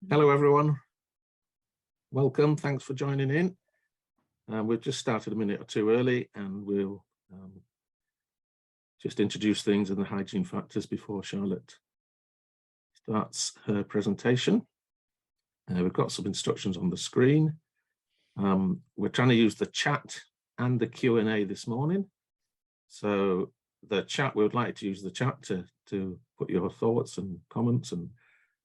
Hello everyone, welcome, thanks for joining in. We've just started a minute or two early and we'll just introduce things and the hygiene factors before Charlotte starts her presentation. We've got some instructions on the screen. We're trying to use the chat and the Q&A this morning. So the chat, we would like to use the chat to put your thoughts and comments and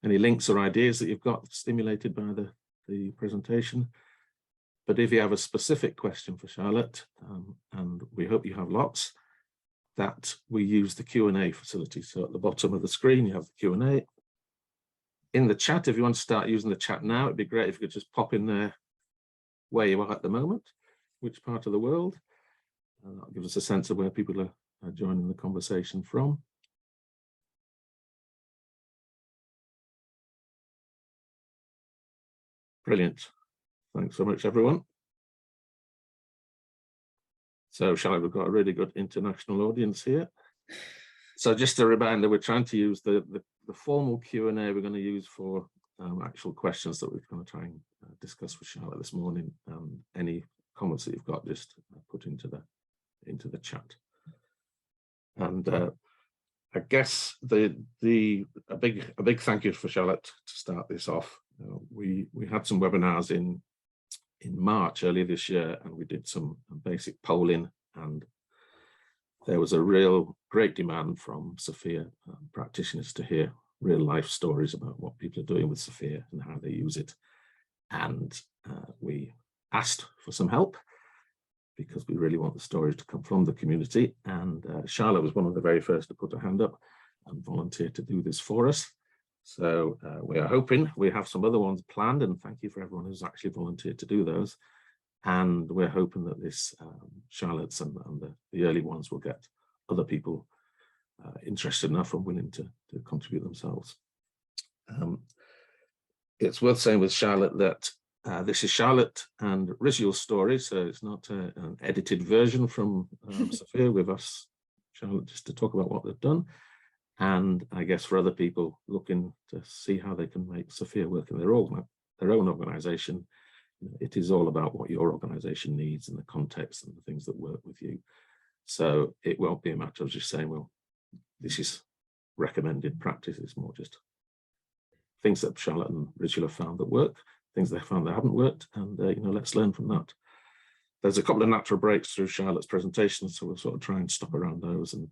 any links or ideas that you've got stimulated by the presentation. But if you have a specific question for Charlotte, and we hope you have lots, that we use the Q&A facility. So at the bottom of the screen, you have the Q&A. In the chat, if you want to start using the chat now, it'd be great if you could just pop in there where you are at the moment, which part of the world. That'll give us a sense of where people are joining the conversation from. Brilliant. Thanks so much, everyone. So, Charlotte, we've got a really good international audience here. So just a reminder, we're trying to use the formal Q&A we're going to use for actual questions that we're going to try and discuss with Charlotte this morning. Any comments that you've got, just put into the chat. And I guess a big thank you for Charlotte to start this off. We had some webinars in March earlier this year, and we did some basic polling, and there was a real great demand from SFIA practitioners to hear real life stories about what people are doing with SFIA and how they use it. And we asked for some help because we really want the stories to come from the community. And Charlotte was one of the very first to put her hand up and volunteer to do this for us. So we are hoping we have some other ones planned, and thank you for everyone who's actually volunteered to do those. And we're hoping that this Charlotte's and the early ones will get other people interested enough and willing to contribute themselves. It's worth saying with Charlotte that this is Charlotte and risual's story, so it's not an edited version from SFIA. We've asked Charlotte just to talk about what they've done. And I guess for other people looking to see how they can make SFIA work in their own organization, it is all about what your organization needs and the context and the things that work with you. So it won't be a matter of just saying, well, this is recommended practice. It's more just things that Charlotte and Risual have found that work, things they found that haven't worked, and let's learn from that. There's a couple of natural breaks through Charlotte's presentation, so we'll sort of try and stop around those and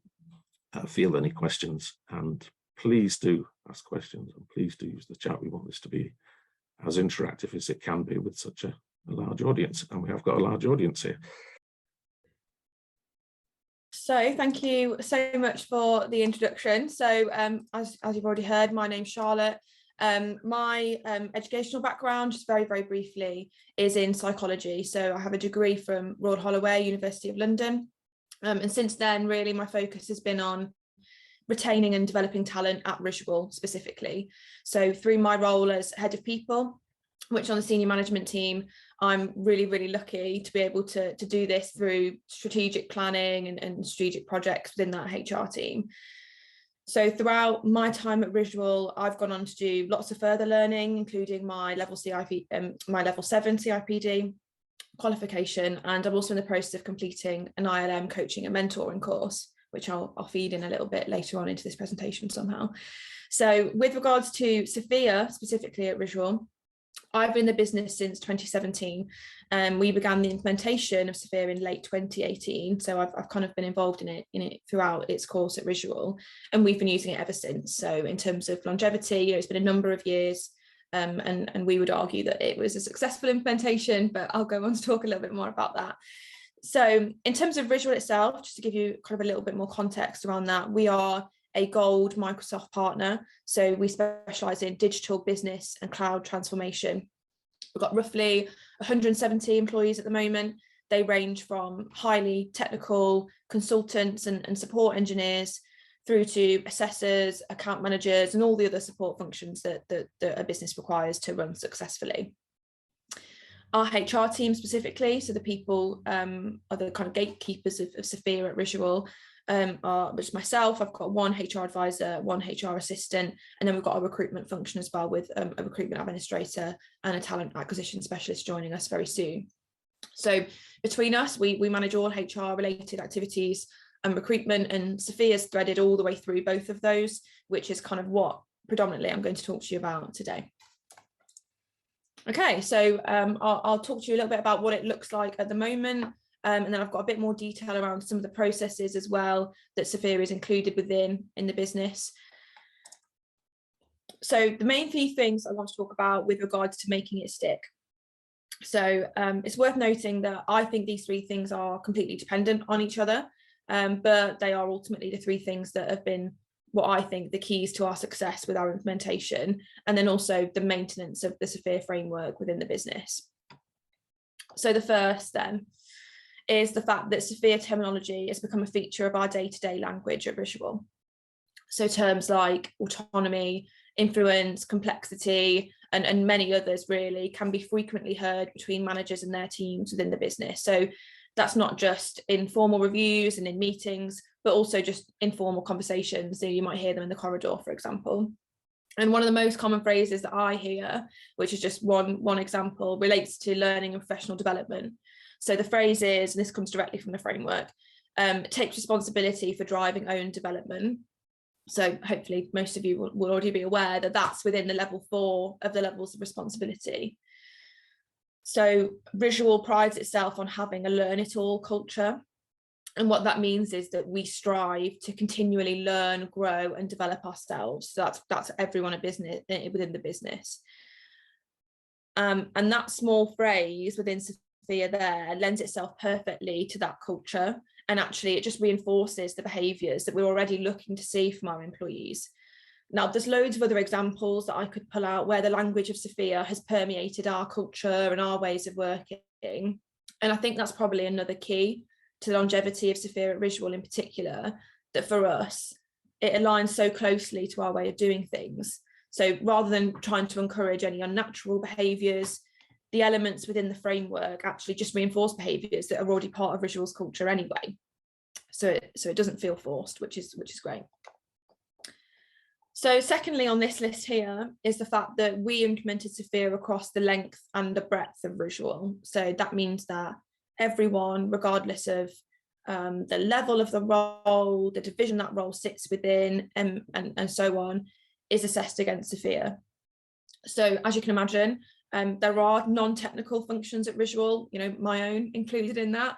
field any questions, and please do ask questions and please do use the chat. We want this to be as interactive as it can be with such a large audience, and we have got a large audience here. So thank you so much for the introduction. So as you've already heard, my name's Charlotte. My educational background, just very briefly, is in psychology. So I have a degree from Royal Holloway, University of London. And since then, really, my focus has been on retaining and developing talent at Risual specifically. So through my role as head of people, which on the senior management team, I'm really lucky to be able to do this through strategic planning and strategic projects within that HR team. So throughout my time at Risual, I've gone on to do lots of further learning, including my level 7 CIPD qualification, and I'm also in the process of completing an ILM coaching and mentoring course, which I'll feed in a little bit later on into this presentation somehow. So with regards to SFIA, specifically at Risual, I've been in the business since 2017. We began the implementation of SFIA in late 2018, so I've kind of been involved in it throughout its course at Risual, and we've been using it ever since. So in terms of longevity, it's been a number of years. And we would argue that it was a successful implementation, but I'll go on to talk a little bit more about that. So in terms of Risual itself, just to give you kind of a little bit more context around that, we are a gold Microsoft partner. So we specialize in digital business and cloud transformation. We've got roughly 170 employees at the moment. They range from highly technical consultants and support engineers through to assessors, account managers, and all the other support functions that a business requires to run successfully. Our HR team specifically, so the people are the kind of gatekeepers of SFIA at Risual, are just myself. I've got one HR advisor, one HR assistant, and then we've got a recruitment function as well, with a recruitment administrator and a talent acquisition specialist joining us very soon. So between us, we manage all HR related activities and recruitment, and SFIA's threaded all the way through both of those, which is kind of what predominantly I'm going to talk to you about today. Okay, so I'll talk to you a little bit about what it looks like at the moment, and then I've got a bit more detail around some of the processes as well that SFIA is included within in the business. So the main few things I want to talk about with regards to making it stick. So it's worth noting that I think these three things are completely dependent on each other, but they are ultimately the three things that have been what I think the keys to our success with our implementation, and then also the maintenance of the SFIA framework within the business. So the first then is the fact that SFIA terminology has become a feature of our day-to-day language at Risual. So terms like autonomy, influence, complexity, and many others really can be frequently heard between managers and their teams within the business. So that's not just in formal reviews and in meetings, but also just informal conversations. So you might hear them in the corridor, for example. And one of the most common phrases that I hear, which is just one example, relates to learning and professional development. So the phrase is, and this comes directly from the framework, takes responsibility for driving own development. So hopefully most of you will already be aware that that's within the level 4 of the levels of responsibility. So Risual prides itself on having a learn it all culture. And what that means is that we strive to continually learn, grow and develop ourselves. So that's everyone within the business. And that small phrase within SFIA there lends itself perfectly to that culture. And actually it just reinforces the behaviours that we're already looking to see from our employees. Now, there's loads of other examples that I could pull out where the language of SFIA has permeated our culture and our ways of working. And I think that's probably another key to the longevity of SFIA at Risual in particular, that for us, it aligns so closely to our way of doing things. So rather than trying to encourage any unnatural behaviours, the elements within the framework actually just reinforce behaviours that are already part of Risual's culture anyway. So it doesn't feel forced, which is great. So secondly on this list here is the fact that we implemented SFIA across the length and the breadth of Risual. So that means that everyone, regardless of the level of the role, the division that role sits within, and so on, is assessed against SFIA. So as you can imagine, there are non-technical functions at Risual, you know, my own included in that,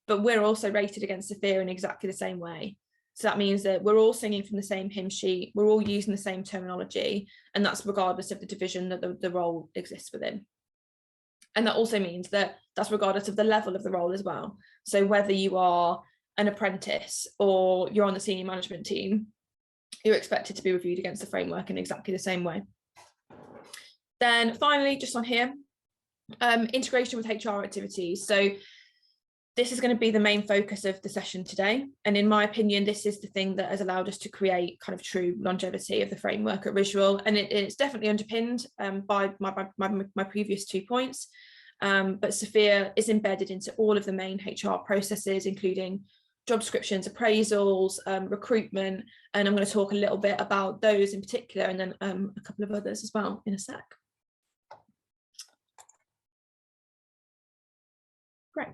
but we're also rated against SFIA in exactly the same way. So that means that we're all singing from the same hymn sheet, we're all using the same terminology, and that's regardless of the division that the role exists within. And that also means that that's regardless of the level of the role as well. So whether you are an apprentice or you're on the senior management team, you're expected to be reviewed against the framework in exactly the same way. Then finally, just on here, integration with HR activities. So this is going to be the main focus of the session today. And in my opinion, this is the thing that has allowed us to create kind of true longevity of the framework at Risual. And it's definitely underpinned by my previous 2 points. But SFIA is embedded into all of the main HR processes, including job descriptions, appraisals, recruitment. And I'm going to talk a little bit about those in particular, and then a couple of others as well in a sec. Great.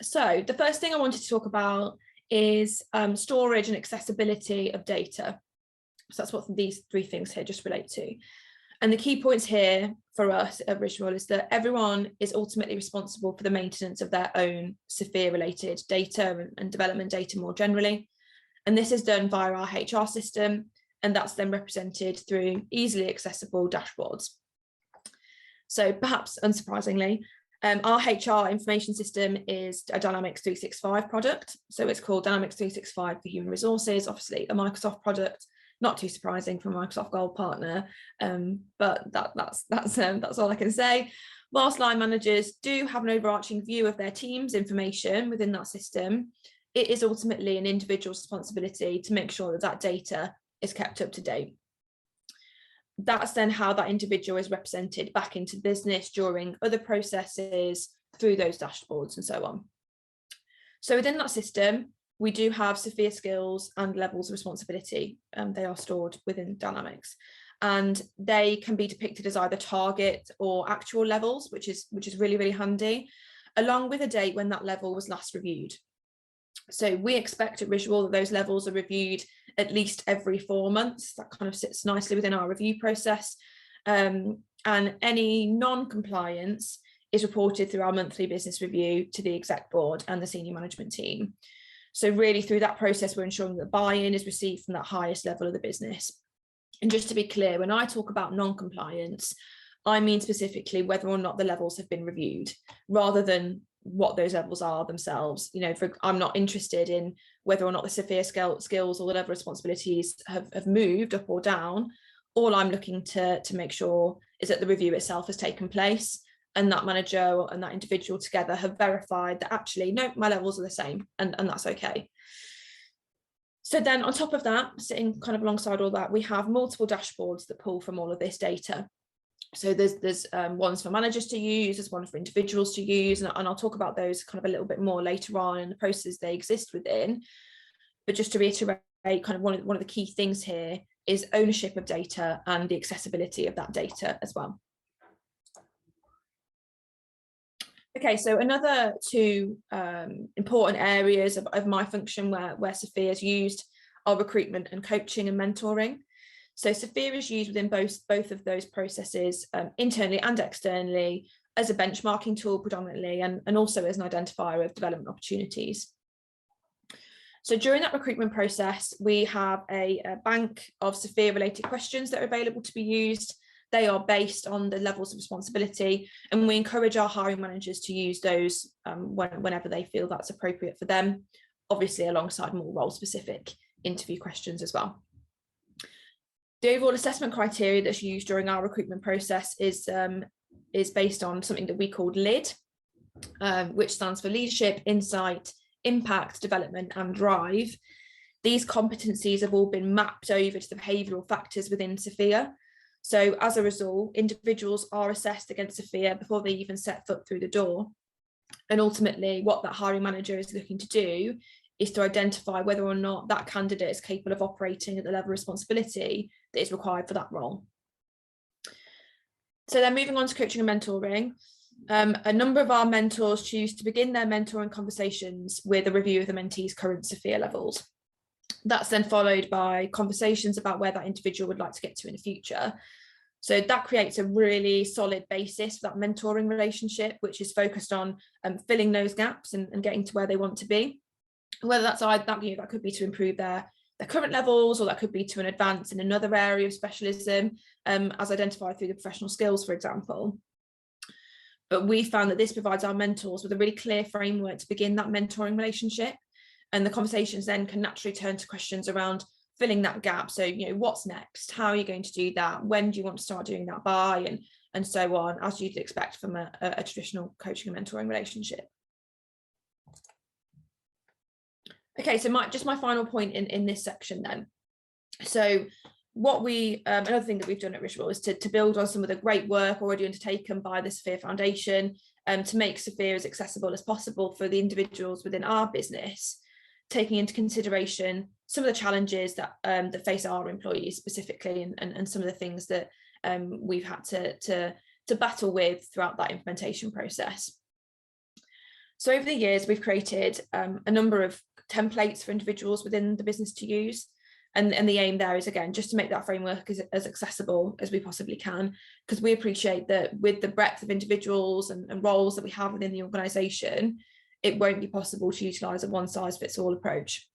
So the first thing I wanted to talk about is storage and accessibility of data. So that's what these 3 things here just relate to. And the key points here for us at Risual is that everyone is ultimately responsible for the maintenance of their own SFIA related data and development data more generally. And this is done via our HR system, and that's then represented through easily accessible dashboards. So perhaps unsurprisingly, our HR information system is a Dynamics 365 product. So it's called Dynamics 365 for Human Resources, obviously a Microsoft product, not too surprising from a Microsoft Gold partner, but that's all I can say. Whilst line managers do have an overarching view of their team's information within that system, it is ultimately an individual's responsibility to make sure that that data is kept up to date. that's then how that individual is represented back into business during other processes, through those dashboards and so on. So within that system, we do have SFIA skills and levels of responsibility. They are stored within Dynamics, and they can be depicted as either target or actual levels, which is really, really handy, along with a date when that level was last reviewed. So we expect at Risual that those levels are reviewed at least every 4 months. That kind of sits nicely within our review process. And any non-compliance is reported through our monthly business review to the exec board and the senior management team. So really through that process, we're ensuring that buy-in is received from that highest level of the business. And just to be clear, when I talk about non-compliance, I mean specifically whether or not the levels have been reviewed, rather than what those levels are themselves. You know, I'm not interested in whether or not the SFIA skills or the level of responsibilities have moved up or down. All I'm looking to make sure is that the review itself has taken place, and that manager and that individual together have verified that actually, no, my levels are the same, and that's okay. So then on top of that, sitting kind of alongside all that, we have multiple dashboards that pull from all of this data. So there's ones for managers to use, there's one for individuals to use, and I'll talk about those kind of a little bit more later on in the process they exist within. But just to reiterate, kind of one of the key things here is ownership of data and the accessibility of that data as well. Okay, so another two important areas of my function where SFIA is used are recruitment and coaching and mentoring. So SFIA is used within both of those processes, internally and externally, as a benchmarking tool predominantly, and also as an identifier of development opportunities. So during that recruitment process, we have a bank of SFIA related questions that are available to be used. They are based on the levels of responsibility, and we encourage our hiring managers to use those whenever they feel that's appropriate for them, obviously alongside more role-specific interview questions as well. The overall assessment criteria that's used during our recruitment process is based on something that we call LID, which stands for Leadership, Insight, Impact, Development and Drive. These competencies have all been mapped over to the behavioural factors within SFIA. So as a result, individuals are assessed against SFIA before they even set foot through the door. And ultimately, what that hiring manager is looking to do is to identify whether or not that candidate is capable of operating at the level of responsibility that is required for that role. So then moving on to coaching and mentoring, a number of our mentors choose to begin their mentoring conversations with a review of the mentee's current SFIA levels. That's then followed by conversations about where that individual would like to get to in the future. So that creates a really solid basis for that mentoring relationship, which is focused on filling those gaps and getting to where they want to be. Whether that's that could be to improve their current levels, or that could be to an advance in another area of specialism, as identified through the professional skills, for example. But we found that this provides our mentors with a really clear framework to begin that mentoring relationship. And the conversations then can naturally turn to questions around filling that gap. So, you know, what's next? How are you going to do that? When do you want to start doing that by? And so on, as you'd expect from a traditional coaching and mentoring relationship. Okay, so my final point in this section then. So what another thing that we've done at Risual is to build on some of the great work already undertaken by the SFIA Foundation, to make SFIA as accessible as possible for the individuals within our business, taking into consideration some of the challenges that that face our employees specifically, and some of the things that we've had to battle with throughout that implementation process. So over the years, we've created a number of templates for individuals within the business to use. And the aim there is, again, just to make that framework as accessible as we possibly can, because we appreciate that with the breadth of individuals and roles that we have within the organisation, it won't be possible to utilise a one-size-fits-all approach.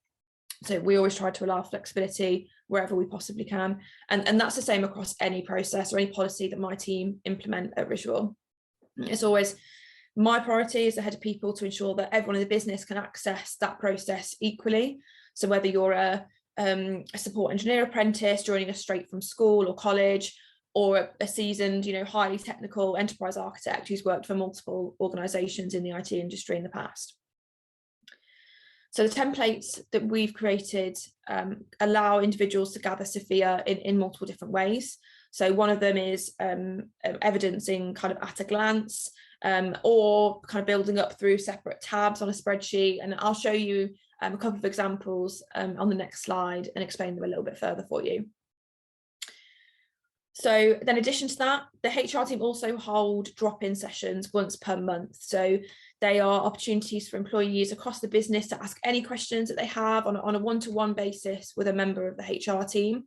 So we always try to allow flexibility wherever we possibly can. And that's the same across any process or any policy that my team implement at Risual. It's always my priority as the head of people to ensure that everyone in the business can access that process equally. So whether you're a support engineer apprentice joining us straight from school or college, or a seasoned, highly technical enterprise architect who's worked for multiple organisations in the IT industry in the past. So the templates that we've created allow individuals to gather SFIA in multiple different ways. So one of them is evidencing kind of at a glance, or kind of building up through separate tabs on a spreadsheet. And I'll show you a couple of examples on the next slide and explain them a little bit further for you. So then in addition to that, the HR team also hold drop-in sessions once per month. So they are opportunities for employees across the business to ask any questions that they have on a one-to-one basis with a member of the HR team.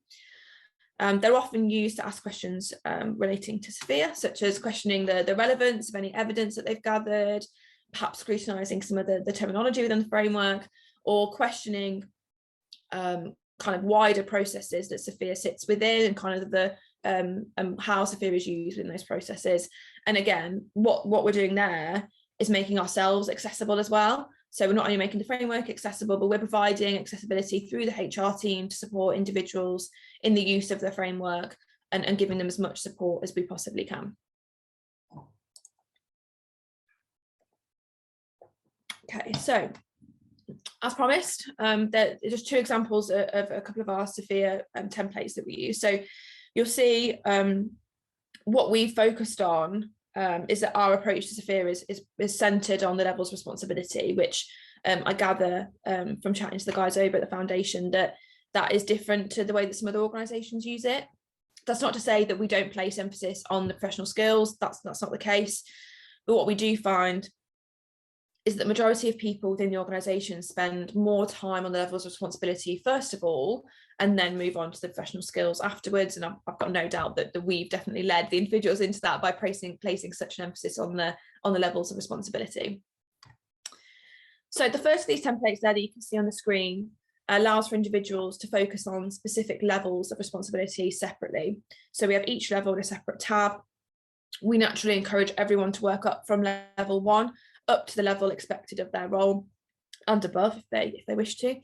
They're often used to ask questions relating to SFIA, such as questioning the relevance of any evidence that they've gathered, perhaps scrutinising some of the terminology within the framework, or questioning kind of wider processes that SFIA sits within and kind of the how SFIA is used in those processes. And again, what we're doing there is making ourselves accessible as well. So we're not only making the framework accessible, but we're providing accessibility through the HR team to support individuals in the use of the framework and giving them as much support as we possibly can. Okay, so as promised, there are just two examples of a couple of our SFIA templates that we use. So you'll see what we focused on is that our approach to SFIA is centred on the levels of responsibility, which I gather from chatting to the guys over at the foundation that is different to the way that some other organisations use it. That's not to say that we don't place emphasis on the professional skills. That's not the case. But what we do find is that the majority of people within the organisation spend more time on the levels of responsibility first of all, and then move on to the professional skills afterwards. And I've got no doubt that we've definitely led the individuals into that by placing such an emphasis on the levels of responsibility. So the first of these templates there that you can see on the screen allows for individuals to focus on specific levels of responsibility separately. So we have each level in a separate tab. We naturally encourage everyone to work up from level 1 up to the level expected of their role and above if they wish to.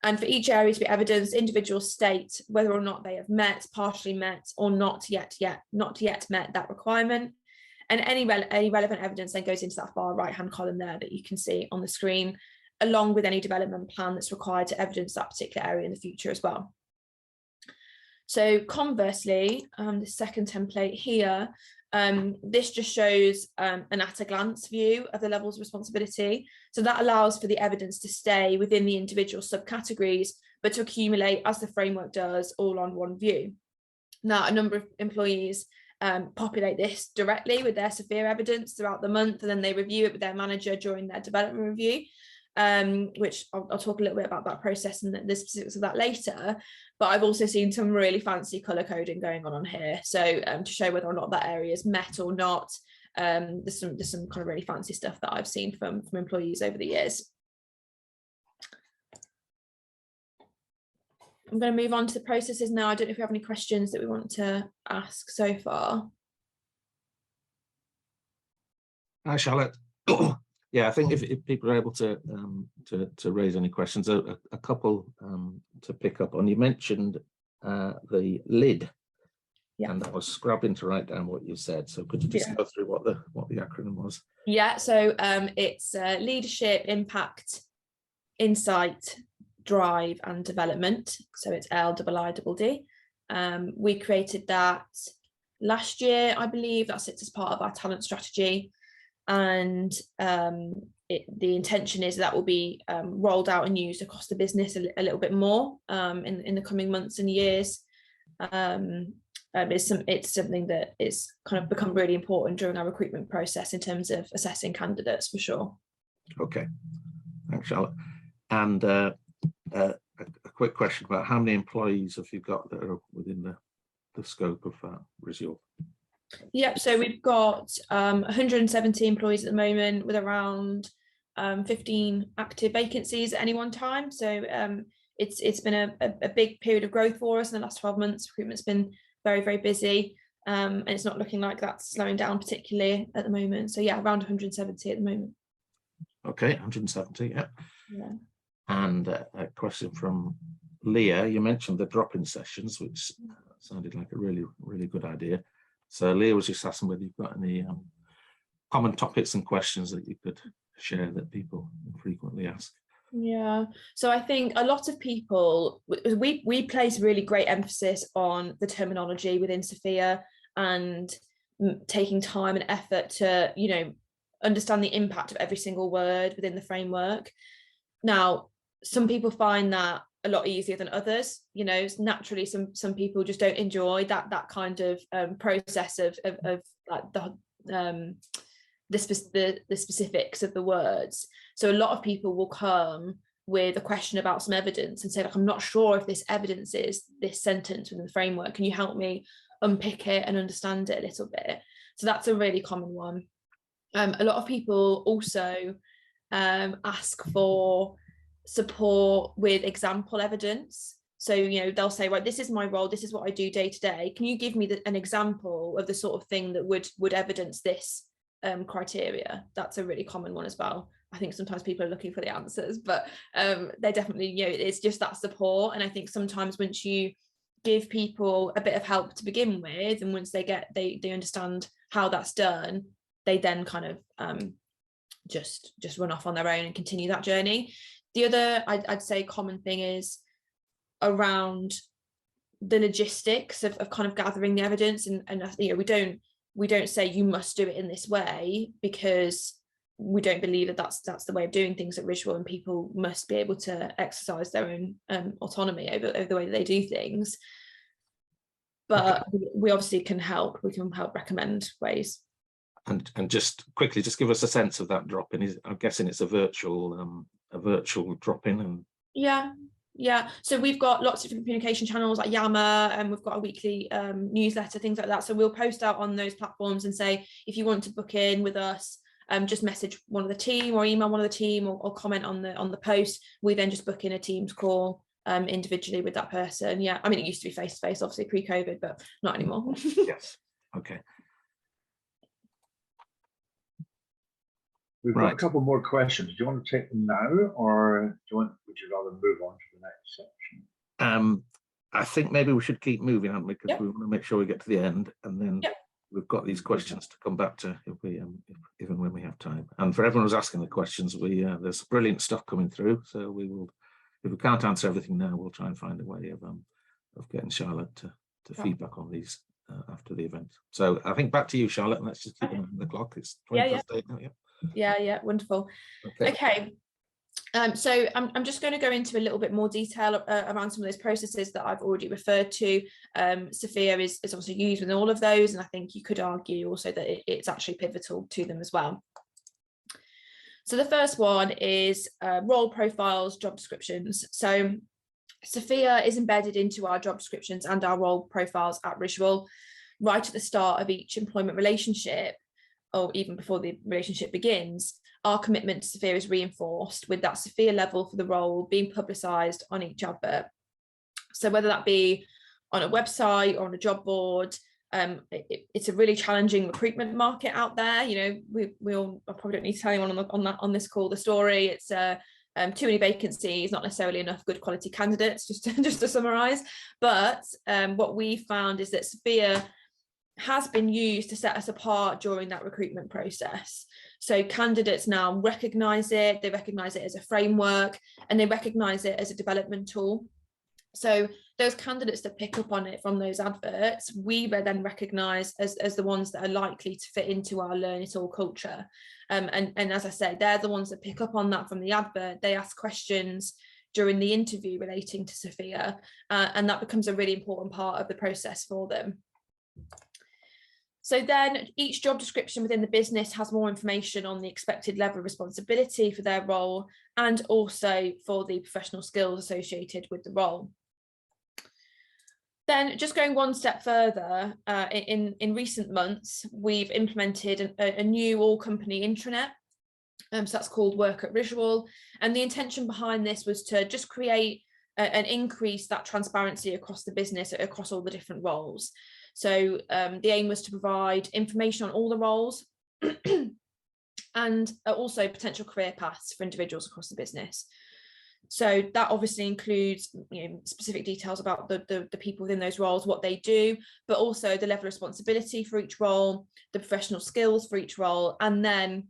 And for each area to be evidenced, individuals state whether or not they have met, partially met, or not yet met that requirement. And any relevant evidence then goes into that far right-hand column there that you can see on the screen, along with any development plan that's required to evidence that particular area in the future as well. So conversely, the second template here, this just shows an at-a-glance view of the levels of responsibility. So that allows for the evidence to stay within the individual subcategories, but to accumulate as the framework does, all on one view. Now, a number of employees populate this directly with their SFIA evidence throughout the month, and then they review it with their manager during their development review, which I'll talk a little bit about that process and the specifics of that later. But I've also seen some really fancy colour coding going on here. So to show whether or not that area is met or not, there's some kind of really fancy stuff that I've seen from employees over the years. I'm going to move on to the processes now. I don't know if we have any questions that we want to ask so far. Hi, Charlotte. Yeah, I think if people are able to raise any questions, a couple to pick up on. You mentioned the lid, yeah, and I was scrubbing to write down what you said. So could you just go through what the acronym was? Yeah, so it's leadership, impact, insight, drive, and development. So it's LIID. We created that last year, I believe. That sits as part of our talent strategy. And the intention is that will be rolled out and used across the business a little bit more in the coming months and years. It's something that is kind of become really important during our recruitment process in terms of assessing candidates, for sure. Okay, thanks, Charlotte. And a quick question about how many employees have you got that are within the scope of risual? Yep, so we've got 170 employees at the moment, with around 15 active vacancies at any one time. So it's been a big period of growth for us in the last 12 months. Recruitment's been very, very busy, and it's not looking like that's slowing down particularly at the moment. So yeah, around 170 at the moment. Okay, 170, yeah. And a question from Leah. You mentioned the drop-in sessions, which sounded like a really, really good idea. So Leah was just asking whether you've got any common topics and questions that you could share that people frequently ask. Yeah, so I think a lot of people, we place really great emphasis on the terminology within SFIA and taking time and effort to, you know, understand the impact of every single word within the framework. Now, some people find that a lot easier than others. You know, naturally some people just don't enjoy that kind of process of like the specifics of the words. So a lot of people will come with a question about some evidence and say, like, I'm not sure if this evidence is this sentence within the framework. Can you help me unpick it and understand it a little bit? So that's a really common one. A lot of people also ask for support with example evidence. So, you know, they'll say, right, this is my role, this is what I do day to day. Can you give me an example of the sort of thing that would evidence this criteria? That's a really common one as well. I think sometimes people are looking for the answers, but they're definitely, you know, it's just that support. And I think sometimes once you give people a bit of help to begin with, and once they understand how that's done, they then kind of just run off on their own and continue that journey. The other, I'd say, common thing is around the logistics of kind of gathering the evidence, and you know, we don't say you must do it in this way, because we don't believe that that's the way of doing things at Risual, and people must be able to exercise their own autonomy over the way that they do things. But we obviously can help. We can help recommend ways. And just quickly, just give us a sense of that drop-in. I'm guessing it's a virtual drop-in. And yeah. So we've got lots of different communication channels like Yammer, and we've got a weekly newsletter, things like that. So we'll post out on those platforms and say, if you want to book in with us, just message one of the team or email one of the team, or comment on the post. We then just book in a Teams call individually with that person. Yeah, I mean, it used to be face-to-face, obviously pre-COVID, but not anymore. Yes. Okay. We've got a couple more questions. Do you want to take them now, or would you rather move on to the next section? I think maybe we should keep moving, aren't we? Because we want to make sure we get to the end, and then we've got these questions to come back to even when we have time. And for everyone who's asking the questions, there's brilliant stuff coming through. So we will, if we can't answer everything now, we'll try and find a way of getting Charlotte to feedback on these after the event. So I think back to you, Charlotte, and let's just keep an eye on the clock. It's 20:08 now. Yeah, wonderful. Okay. So I'm just going to go into a little bit more detail around some of those processes that I've already referred to. SFIA is obviously used in all of those, and I think you could argue also that it's actually pivotal to them as well. So the first one is role profiles, job descriptions. So SFIA is embedded into our job descriptions and our role profiles at Risual right at the start of each employment relationship, or even before the relationship begins. Our commitment to SFIA is reinforced with that SFIA level for the role being publicised on each advert. So whether that be on a website or on a job board, it's a really challenging recruitment market out there. You know, I probably don't need to tell anyone on this call the story. It's too many vacancies, not necessarily enough good quality candidates, just to summarise. But what we found is that SFIA has been used to set us apart during that recruitment process. So candidates now recognise it, they recognise it as a framework, and they recognise it as a development tool. So those candidates that pick up on it from those adverts, we then recognise as the ones that are likely to fit into our learn it all culture. And as I said, they're the ones that pick up on that from the advert. They ask questions during the interview relating to SFIA, and that becomes a really important part of the process for them. So then each job description within the business has more information on the expected level of responsibility for their role, and also for the professional skills associated with the role. Then just going one step further, in recent months, we've implemented a new all-company intranet. So that's called Work at Risual. And the intention behind this was to just create and increase that transparency across the business, across all the different roles. So the aim was to provide information on all the roles and also potential career paths for individuals across the business. So that obviously includes, you know, specific details about the people within those roles, what they do, but also the level of responsibility for each role, the professional skills for each role, and then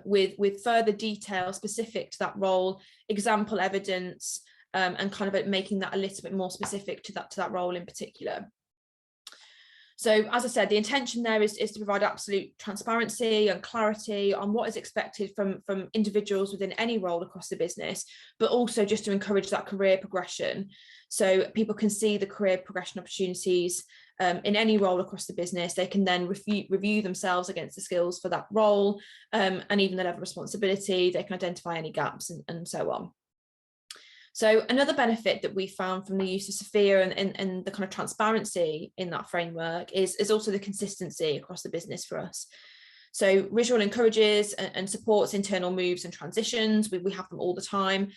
with further detail specific to that role, example evidence, and kind of making that a little bit more specific to that role in particular. So as I said, the intention there is to provide absolute transparency and clarity on what is expected from individuals within any role across the business, but also just to encourage that career progression. So people can see the career progression opportunities in any role across the business. They can then review themselves against the skills for that role, and even the level of responsibility. They can identify any gaps and so on. So another benefit that we found from the use of SFIA and the kind of transparency in that framework is also the consistency across the business for us. So risual encourages and supports internal moves and transitions. We have them all the time.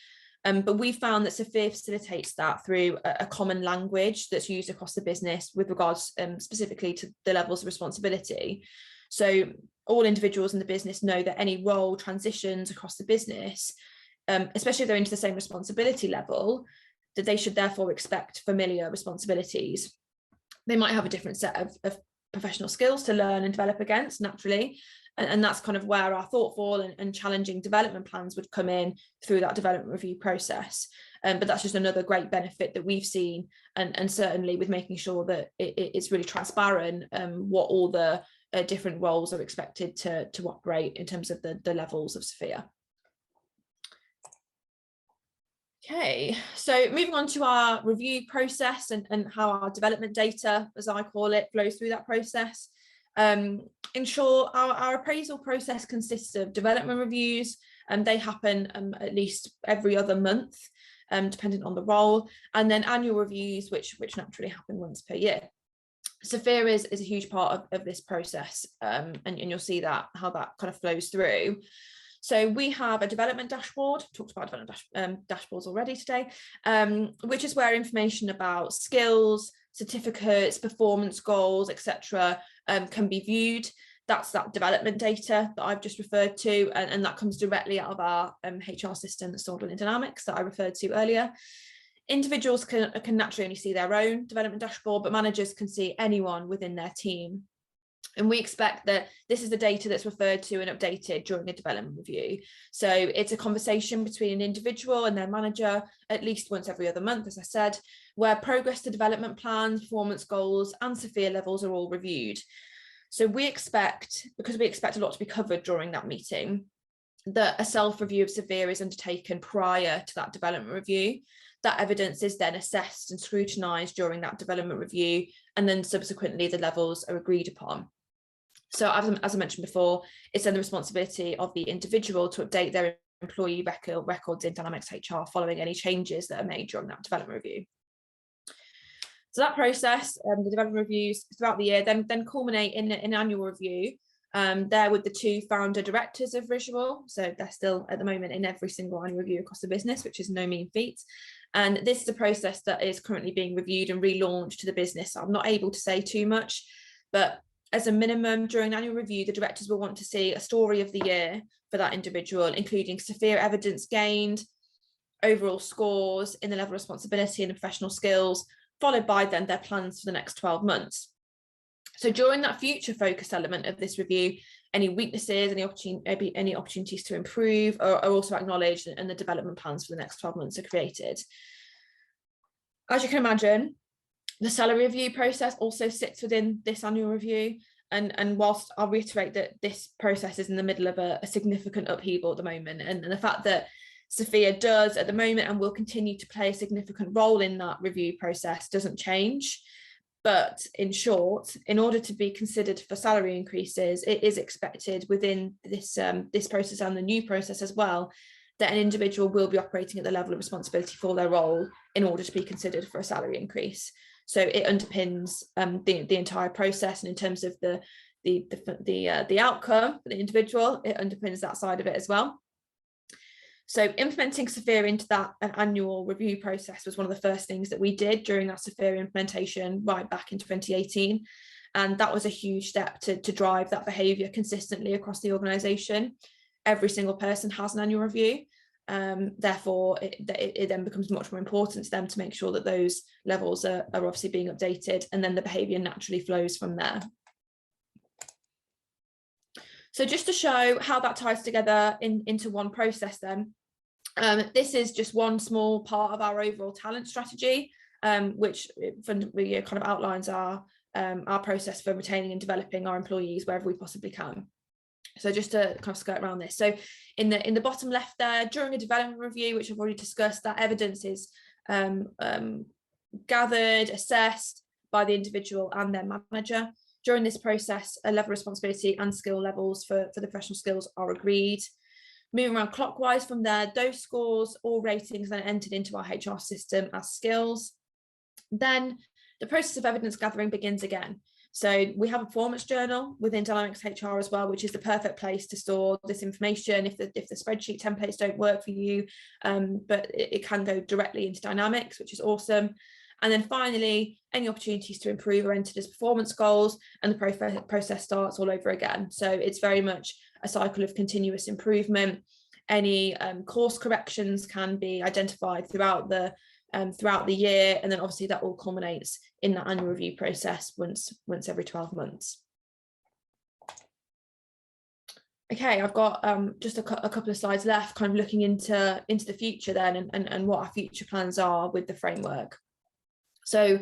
But we found that SFIA facilitates that through a common language that's used across the business with regards specifically to the levels of responsibility. So all individuals in the business know that any role transitions across the business, especially if they're into the same responsibility level, that they should therefore expect familiar responsibilities. They might have a different set of professional skills to learn and develop against naturally. And that's kind of where our thoughtful and challenging development plans would come in through that development review process. But that's just another great benefit that we've seen, and certainly with making sure that it's really transparent what all the different roles are expected to operate in terms of the levels of SFIA. Okay, so moving on to our review process and how our development data, as I call it, flows through that process. In short, our appraisal process consists of development reviews, and they happen at least every other month, depending on the role, and then annual reviews, which naturally happen once per year. SFIA is a huge part of this process, and you'll see that how that kind of flows through. So we have a development dashboard, talked about development dashboards already today, which is where information about skills, certificates, performance goals, etc. Can be viewed. That's that development data that I've just referred to, and that comes directly out of our HR system that's stored within Dynamics that I referred to earlier. Individuals can naturally only see their own development dashboard, but managers can see anyone within their team. And we expect that this is the data that's referred to and updated during a development review. So it's a conversation between an individual and their manager at least once every other month, as I said, where progress to development plans, performance goals, and SFIA levels are all reviewed. So we expect, because we expect a lot to be covered during that meeting, that a self-review of SFIA is undertaken prior to that development review. That evidence is then assessed and scrutinised during that development review, and then subsequently the levels are agreed upon. So as I mentioned before, it's then the responsibility of the individual to update their employee records in Dynamics HR following any changes that are made during that development review. So that process, the development reviews throughout the year, then culminate in an annual review. There with the two founder directors of Risual. So they're still at the moment in every single annual review across the business, which is no mean feat. And this is a process that is currently being reviewed and relaunched to the business. So I'm not able to say too much, but as a minimum, during annual review, the directors will want to see a story of the year for that individual, including SFIA evidence gained, overall scores in the level of responsibility and the professional skills, followed by then their plans for the next 12 months. So during that future focus element of this review, any weaknesses, any opportunities to improve are also acknowledged, and the development plans for the next 12 months are created. As you can imagine, the salary review process also sits within this annual review. And whilst I'll reiterate that this process is in the middle of a significant upheaval at the moment, and the fact that SFIA does at the moment and will continue to play a significant role in that review process doesn't change. But in short, in order to be considered for salary increases, it is expected within this process and the new process as well, that an individual will be operating at the level of responsibility for their role in order to be considered for a salary increase. So it underpins the entire process, and in terms of the outcome for the individual, it underpins that side of it as well. So implementing SFIA into that annual review process was one of the first things that we did during that SFIA implementation right back in 2018. And that was a huge step to drive that behaviour consistently across the organisation. Every single person has an annual review. Therefore, it then becomes much more important to them to make sure that those levels are obviously being updated, and then the behaviour naturally flows from there. So just to show how that ties together into one process then, this is just one small part of our overall talent strategy, which kind of outlines our process for retaining and developing our employees wherever we possibly can. So just to kind of skirt around this. So in the bottom left there, during a development review, which I've already discussed, that evidence is gathered, assessed by the individual and their manager. During this process, a level of responsibility and skill levels for the professional skills are agreed. Moving around clockwise from there, those scores or ratings then entered into our HR system as skills. Then the process of evidence gathering begins again. So we have a performance journal within Dynamics HR as well, which is the perfect place to store this information if the spreadsheet templates don't work for you, but it can go directly into Dynamics, which is awesome. And then finally, any opportunities to improve are entered as performance goals, and the process starts all over again. So it's very much a cycle of continuous improvement. Any course corrections can be identified throughout the year, and then obviously that all culminates in that annual review process once every 12 months. Okay, I've got just a couple of slides left, kind of looking into the future then, and what our future plans are with the framework. So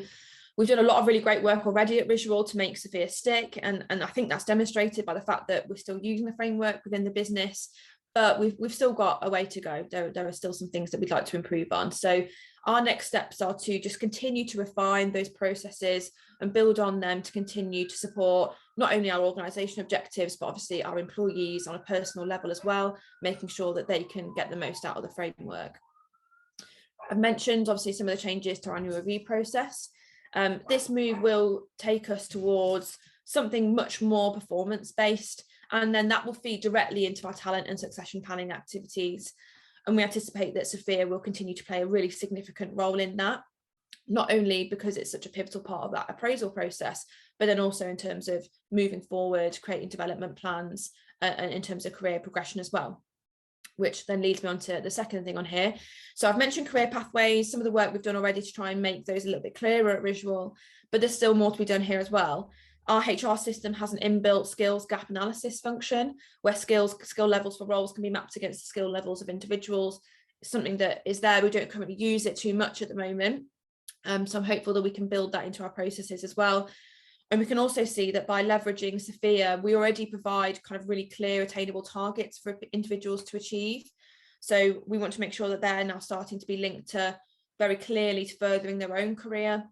we've done a lot of really great work already at Risual to make SFIA stick, and I think that's demonstrated by the fact that we're still using the framework within the business, but we've still got a way to go. There are still some things that we'd like to improve on. So our next steps are to just continue to refine those processes and build on them to continue to support not only our organisation objectives, but obviously our employees on a personal level as well, making sure that they can get the most out of the framework. I've mentioned obviously some of the changes to our annual review process. This move will take us towards something much more performance-based, and then that will feed directly into our talent and succession planning activities. And we anticipate that SFIA will continue to play a really significant role in that, not only because it's such a pivotal part of that appraisal process, but then also in terms of moving forward, creating development plans, and in terms of career progression as well, which then leads me on to the second thing on here. So I've mentioned career pathways, some of the work we've done already to try and make those a little bit clearer at Risual, but there's still more to be done here as well. Our HR system has an inbuilt skills gap analysis function where skill levels for roles can be mapped against the skill levels of individuals. It's something that is there. We don't currently use it too much at the moment. So I'm hopeful that we can build that into our processes as well. And we can also see that by leveraging SFIA, we already provide kind of really clear, attainable targets for individuals to achieve. So we want to make sure that they're now starting to be linked to very clearly to furthering their own career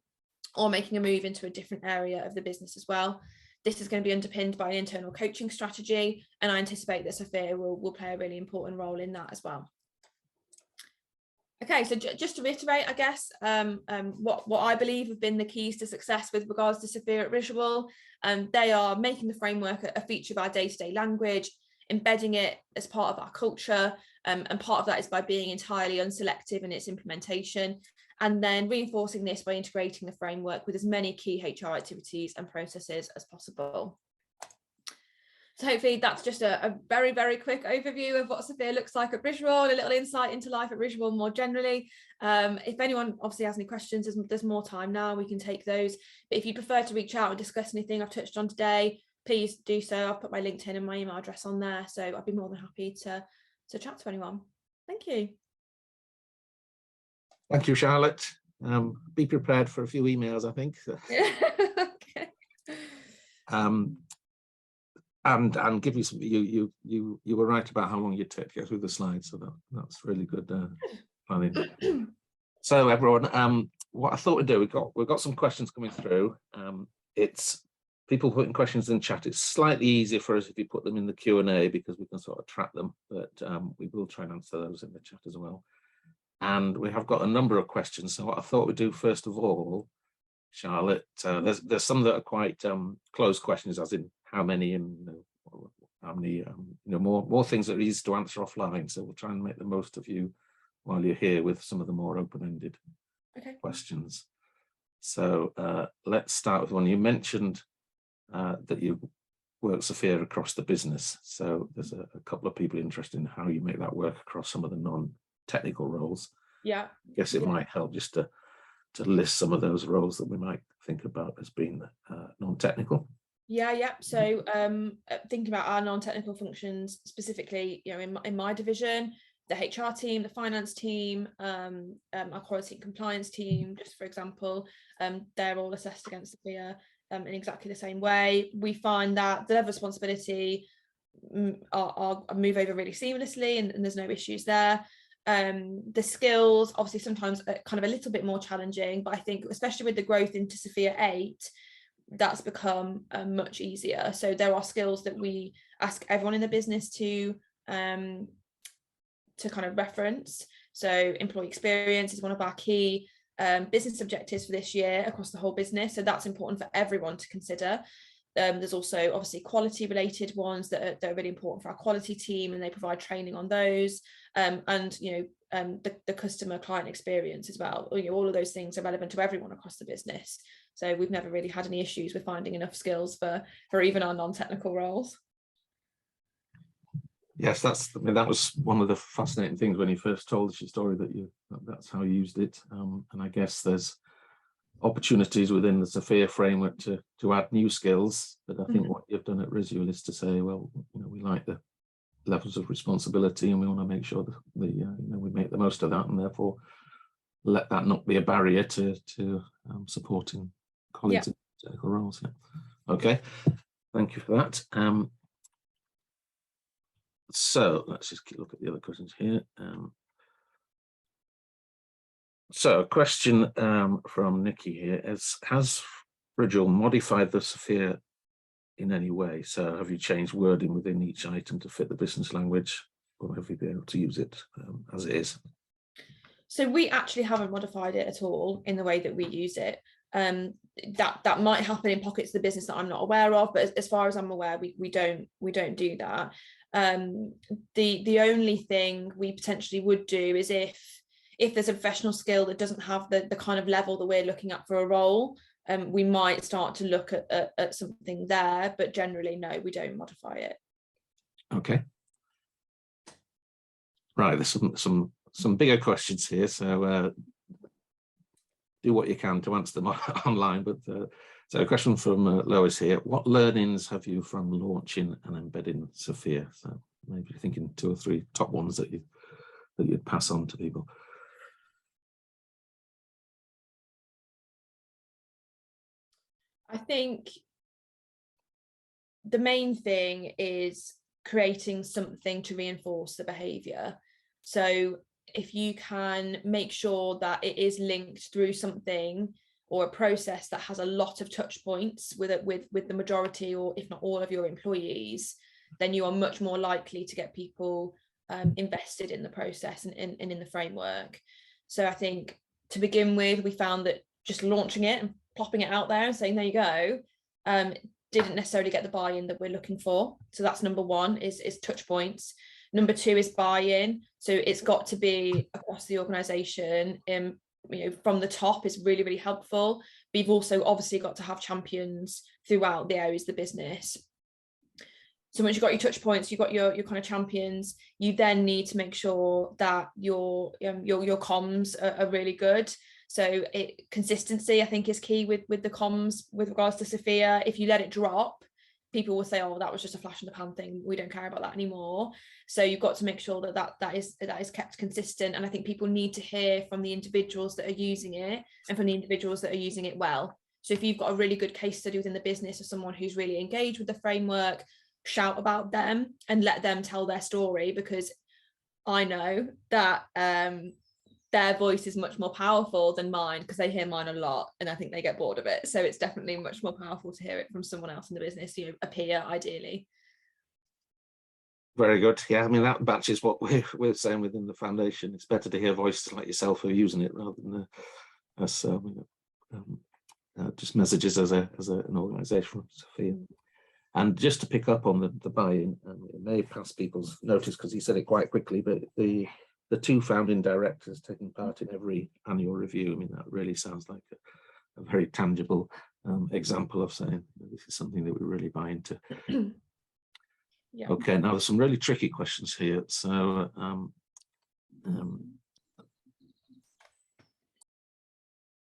or making a move into a different area of the business as well. This is going to be underpinned by an internal coaching strategy, and I anticipate that SFIA will play a really important role in that as well. Okay, so just to reiterate, I guess, what I believe have been the keys to success with regards to SFIA at Risual, they are making the framework a feature of our day-to-day language, embedding it as part of our culture, and part of that is by being entirely unselective in its implementation, and then reinforcing this by integrating the framework with as many key HR activities and processes as possible. So hopefully that's just a very, very quick overview of what SFIA looks like at Risual, a little insight into life at Risual more generally. If anyone obviously has any questions, there's more time now, we can take those. But if you prefer to reach out and discuss anything I've touched on today, please do so. I'll put my LinkedIn and my email address on there. So I'd be more than happy to chat to anyone. Thank you. Thank you, Charlotte. Be prepared for a few emails, I think. Okay. And give you some. You were right about how long you take to get through the slides, so that's really good planning. So everyone, what I thought we'd do, we've got some questions coming through. It's people putting questions in chat. It's slightly easier for us if you put them in the Q&A because we can sort of track them, but we will try and answer those in the chat as well. And we have got a number of questions. So what I thought we'd do first of all, Charlotte, there's some that are quite closed questions, as in how many and how many, more things that are easy to answer offline. So we'll try and make the most of you while you're here with some of the more open-ended questions. So let's start with one. You mentioned that you work SFIA across the business. So there's a couple of people interested in how you make that work across some of the non-technical roles. Yeah. I guess it might help just to list some of those roles that we might think about as being non-technical. Yeah. So thinking about our non-technical functions specifically, in my division, the HR team, the finance team, our quality and compliance team, just for example, they're all assessed against SFIA in exactly the same way. We find that the level of responsibility are move over really seamlessly, and there's no issues there. The skills obviously sometimes are kind of a little bit more challenging, but I think especially with the growth into SFIA 8, that's become much easier. So there are skills that we ask everyone in the business to kind of reference. So employee experience is one of our key business objectives for this year across the whole business. So that's important for everyone to consider. There's also obviously quality related ones that are really important for our quality team, and they provide training on those. And the customer client experience as well. All of those things are relevant to everyone across the business. So we've never really had any issues with finding enough skills for even our non-technical roles. Yes, that was one of the fascinating things when you first told us your story, that's how you used it. And I guess there's opportunities within the SFIA framework to add new skills. But I think what you've done at risual is to say, well, we like the levels of responsibility, and we want to make sure that we make the most of that, and therefore let that not be a barrier to supporting colleagues in technical roles. Okay, thank you for that. So let's just look at the other questions here. So a question from Nikki here is, has risual modified the SFIA in any way? So have you changed wording within each item to fit the business language, or have you been able to use it as it is? So we actually haven't modified it at all in the way that we use it. That might happen in pockets of the business that I'm not aware of, but as far as I'm aware, we don't do that. The only thing we potentially would do is if there's a professional skill that doesn't have the kind of level that we're looking at for a role, we might start to look at something there, but generally, no, we don't modify it. Okay. Right, there's some bigger questions here, so do what you can to answer them online. But so a question from Lois here: what learnings have you from launching and embedding SFIA? So maybe you're thinking 2 or 3 top ones that you'd pass on to people. I think the main thing is creating something to reinforce the behaviour. So if you can make sure that it is linked through something or a process that has a lot of touch points with the majority, or if not all, of your employees, then you are much more likely to get people invested in the process and in the framework. So I think to begin with, we found that just launching it and plopping it out there and saying, there you go, didn't necessarily get the buy-in that we're looking for. So that's number one, is touch points. Number 2 is buy-in. So it's got to be across the organisation. From the top is really, really helpful. But you've also obviously got to have champions throughout the areas of the business. So once you've got your touch points, you've got your kind of champions, you then need to make sure that your comms are really good. So consistency, I think, is key with the comms with regards to SFIA. If you let it drop, people will say, oh, that was just a flash in the pan thing, we don't care about that anymore. So you've got to make sure that is kept consistent. And I think people need to hear from the individuals that are using it, and from the individuals that are using it well. So if you've got a really good case study within the business of someone who's really engaged with the framework, shout about them and let them tell their story, because I know that their voice is much more powerful than mine, because they hear mine a lot and I think they get bored of it. So it's definitely much more powerful to hear it from someone else in the business, a peer ideally. Very good. Yeah, I mean, that matches what we're saying within the foundation. It's better to hear voices like yourself who are using it rather than just messages as an organisation. And just to pick up on the buy-in, it may pass people's notice because he said it quite quickly, but the 2 founding directors taking part in every annual review, I mean, that really sounds like a very tangible example of saying this is something that we really buy into. Yeah. Okay, now there's some really tricky questions here. So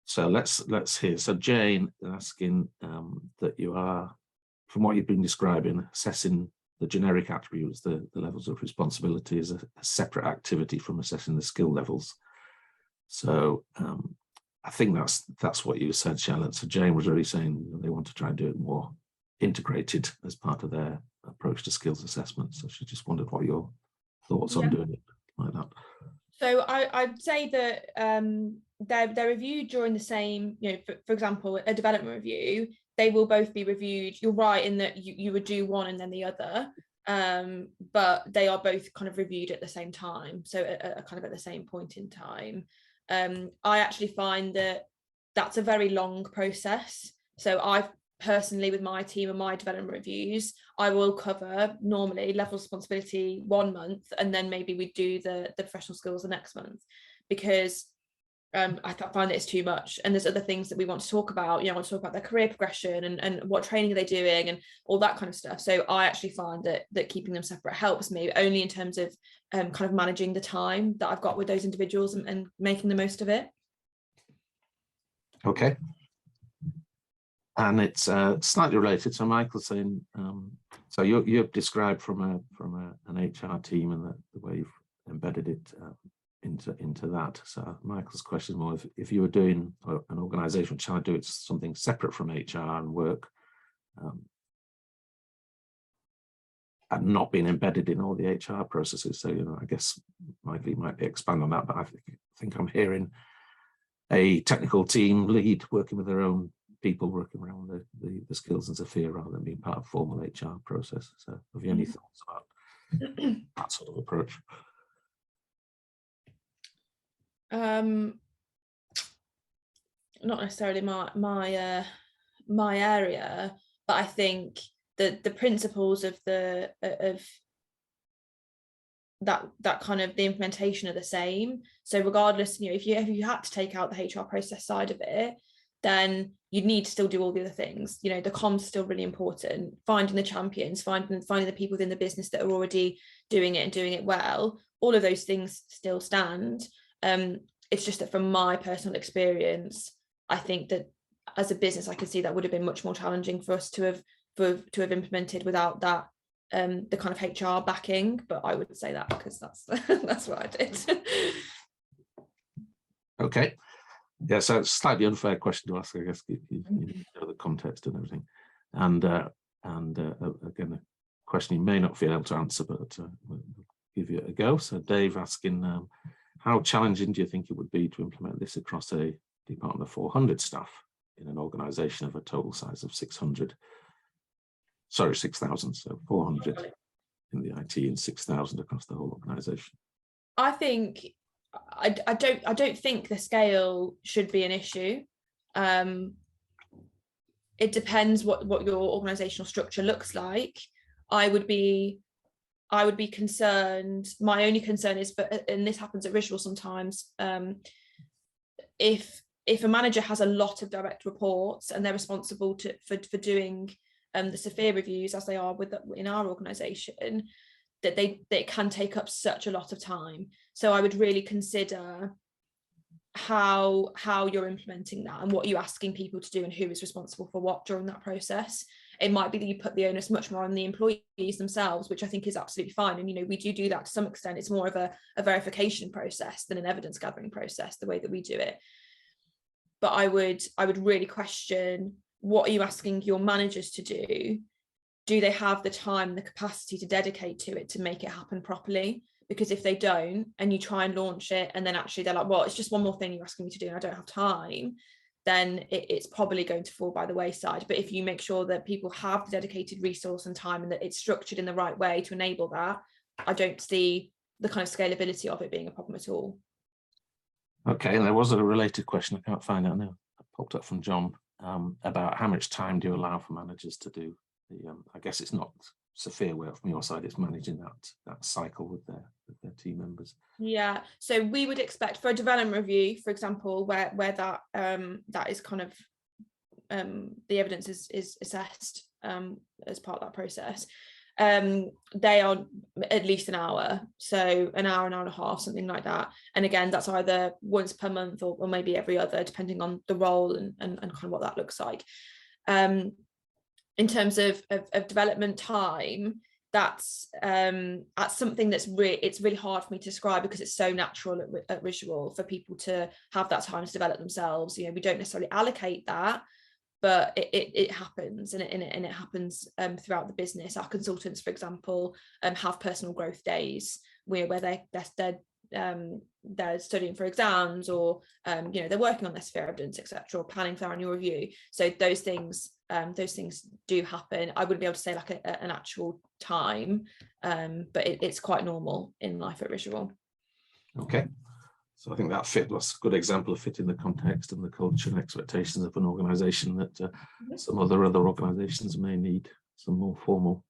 so let's hear. So Jane asking that you are from what you've been describing, assessing the generic attributes, the levels of responsibility, is a separate activity from assessing the skill levels. So I think that's what you said, Charlotte. So Jane was really saying they want to try and do it more integrated as part of their approach to skills assessment. So she just wondered what your thoughts on doing it like that. So I'd say that they're reviewed during the same, for example, a development review, they will both be reviewed. You're right in that you would do one and then the other, but they are both kind of reviewed at the same time. So kind of at the same point in time. I actually find that that's a very long process. So I've personally, with my team and my development reviews, I will cover normally level of responsibility 1 month, and then maybe we do the professional skills the next month, because I find that it's too much, and there's other things that we want to talk about. I want to talk about their career progression and what training are they doing and all that kind of stuff. So I actually find that keeping them separate helps me, only in terms of kind of managing the time that I've got with those individuals and making the most of it. Okay. And it's slightly related. So Michael's saying, so you've described from an HR team and the way you've embedded it into that. So Michael's question is more, if you were doing an organisation trying to do it something separate from HR and work, and not being embedded in all the HR processes. So I guess Michael, you might be expand on that, but I think I'm hearing a technical team lead working with their own people, working around the skills and SFIA rather than being part of formal HR process. So have you any thoughts about that sort of approach? Not necessarily my area, but I think that the principles of that kind of the implementation are the same. So regardless, if you had to take out the HR process side of it, then you'd need to still do all the other things. The comms is still really important. Finding the champions, finding the people within the business that are already doing it and doing it well. All of those things still stand. It's just that from my personal experience, I think that as a business, I could see that would have been much more challenging for us to have implemented without that the kind of HR backing. But I would say that because that's what I did. Okay. Yeah, so it's a slightly unfair question to ask, I guess, you know the context and everything. And again, a question you may not feel able to answer, but we'll give you a go. So Dave asking, how challenging do you think it would be to implement this across a department of 400 staff in an organisation of a total size of 6,000, so 400 in the IT and 6,000 across the whole organisation? I think I don't think the scale should be an issue. It depends what your organizational structure looks like. I would be concerned. My only concern is, and this happens at risual sometimes, if a manager has a lot of direct reports and they're responsible for doing the SFIA reviews as they are in our organization, that they can take up such a lot of time. So I would really consider how you're implementing that and what you're asking people to do and who is responsible for what during that process. It might be that you put the onus much more on the employees themselves, which I think is absolutely fine. And we do that to some extent. It's more of a verification process than an evidence gathering process, the way that we do it. But I would really question, what are you asking your managers to do? Do they have the time and the capacity to dedicate to it to make it happen properly? Because if they don't, and you try and launch it, and then actually they're like, well, it's just one more thing you're asking me to do and I don't have time, then it's probably going to fall by the wayside. But if you make sure that people have the dedicated resource and time and that it's structured in the right way to enable that, I don't see the kind of scalability of it being a problem at all. Okay, and there was a related question, I can't find it now, it popped up from John, about how much time do you allow for managers to do the, I guess it's not SFIA work from your side, it's managing that cycle with their team members. Yeah, so we would expect for a development review, for example, where that is kind of the evidence is assessed as part of that process. They are at least an hour, so an hour and a half, something like that. And again, that's either once per month or maybe every other, depending on the role and kind of what that looks like. in terms of development time, that's something that's it's really hard for me to describe, because it's so natural at Risual for people to have that time to develop themselves. You know, we don't necessarily allocate that, but it happens, and it happens throughout the business. Our consultants, for example, have personal growth days where they're studying for exams, or you know, they're working on their SFIA evidence, etc., or planning for their annual review. So those things do happen. I wouldn't be able to say like an actual time, but it's quite normal in life at Risual. Okay, so I think that was a good example of fitting the context and the culture and expectations of an organisation that some other organisations may need some more formal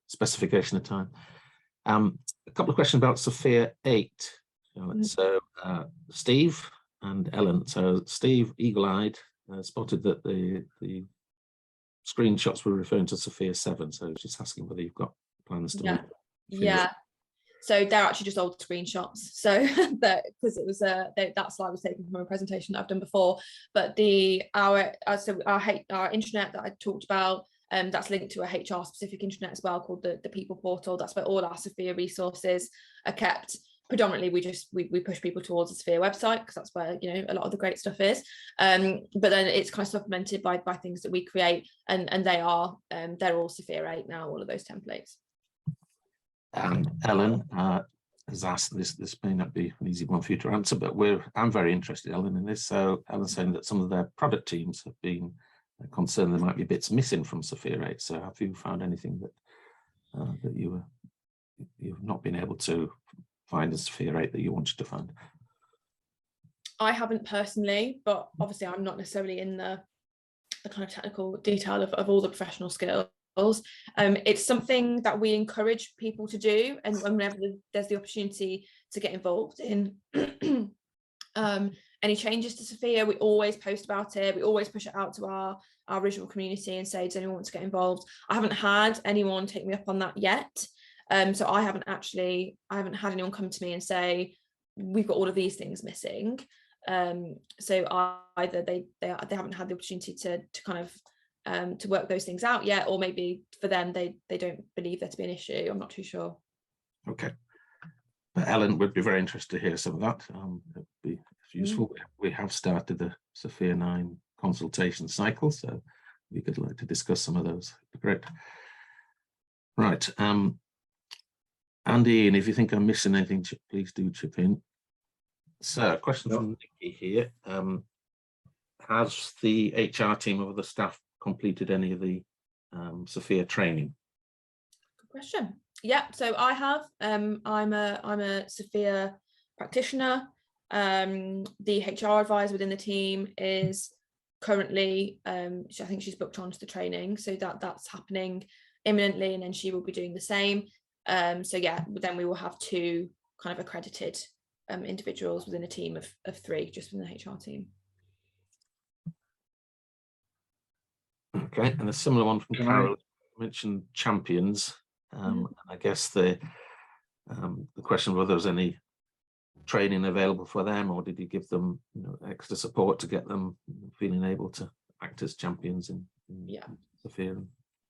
specification of time. A couple of questions about SFIA 8. So Steve and Ellen. So Steve, eagle-eyed, spotted that the screenshots were referring to SFIA 7. So just asking whether you've got plans to. Yeah. So they're actually just old screenshots. So that, because it was that slide was taken from a presentation that I've done before. But our intranet that I talked about, that's linked to a HR specific intranet as well, called the People Portal. That's where all our SFIA resources are kept. Predominantly, we push people towards the SFIA website, because that's where, you know, a lot of the great stuff is. But then it's kind of supplemented by things that we create, and they're all SFIA 8 now, all of those templates. Ellen has asked this may not be an easy one for you to answer, but I'm very interested, Ellen, in this. So Ellen's saying that some of their product teams have been concerned there might be bits missing from SFIA 8. So have you found anything that you've not been able to find in SFIA 8 that you wanted to find? I haven't personally, but obviously I'm not necessarily in the kind of technical detail of all the professional skills. It's something that we encourage people to do, and whenever there's the opportunity to get involved in any changes to SFIA, we always post about it. We always push it out to our Risual community and say, does anyone want to get involved? I haven't had anyone take me up on that yet. So I haven't had anyone come to me and say, we've got all of these things missing. So either they haven't had the opportunity to kind of to work those things out yet, or maybe for them they don't believe there to be an issue. I'm not too sure. Okay, but Ellen would be very interested to hear some of that. It'd be useful. We have started the SFIA 9 consultation cycle, so we could like to discuss some of those. Great. Right. Andy, and if you think I'm missing anything, please do chip in. So, a question from Nikki here. Has the HR team or the staff completed any of the SFIA training? Good question. Yeah, so I have. I'm a SFIA practitioner. The HR advisor within the team is currently, I think she's booked onto the training, so that's happening imminently, and then she will be doing the same. So yeah, then we will have 2 kind of accredited individuals within a team of 3, just within the HR team. Okay, and a similar one from Carol. Mentioned champions. I guess the question whether there's any training available for them, or did you give them, you know, extra support to get them feeling able to act as champions in SFIA?